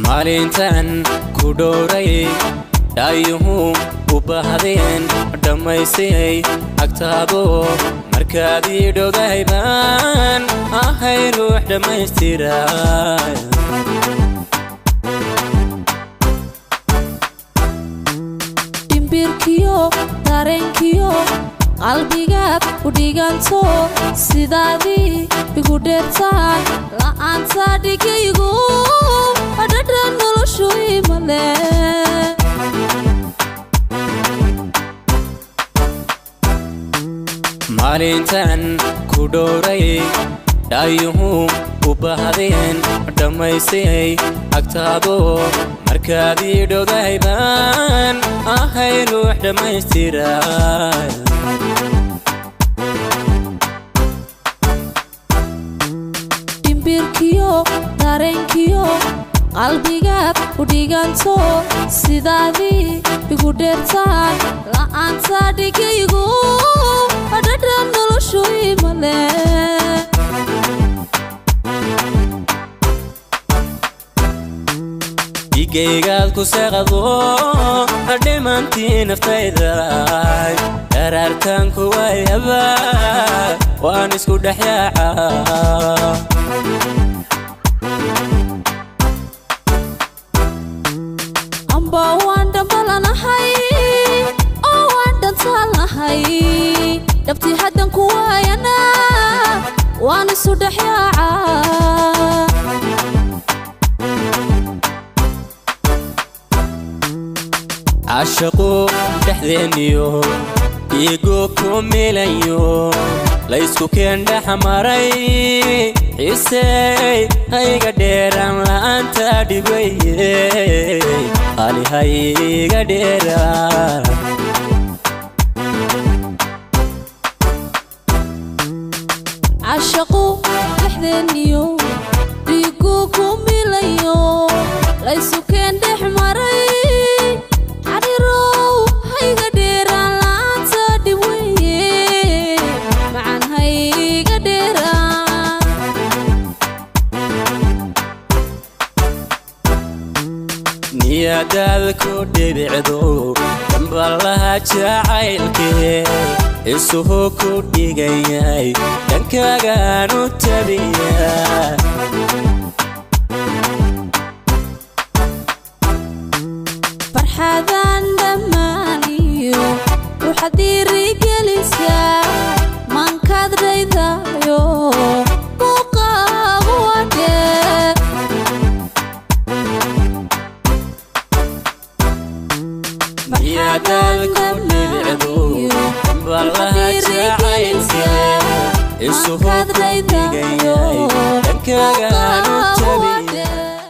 maalintan ku dhowray dhaayuhu u bahdeen dhamaysay agtaado markaad ii dhogaybaan ahay ruux dhamaystiray imbirkiyo dareenkiyo qalbigaad u dhiganto sidaadii igu dheertaan la'aanta dhigaygu adhadhan noloshu imale maalintan ku dhowray dhaayuhu u bahdeen dhamaysay agtaado markaad ii dhogaybaan ahay ruux dhamaystiray imbirkiyo dareenkiyo qalbigaad u dhiganto sidaadii igu dheertaan la'aanta dhigaygu adhadhan noloshu imale igaygaad ku saqado dhimantii naftayda daraartan ku wayaba waan isku dhexyaaca amba waan dhambalanahay oo waan dhantaalnahay dhabtii haddan ku waayana waan isu dhexyaaca عاشقو دحذينيو إيقو كوميليو ليسكو كين دحماري حسي هايقا ديران لأنتا ديقوي هالي هايقا ديران عاشقو دحذينيو إيقو كوميليو ليسكو كين دحماري niyadaadku dhibicdo dambalaha jacaylkee isuhu ku dhigayay dhankaagaan u tabiyaa farxadan dhammaaniyo ruuxa dhiirigelisaa mankaad dhaydayo muuqaagu wadhee niyadaadku dhibicdo dambalaha jacaylkee isuhu ku dhigayay dhankaagaan u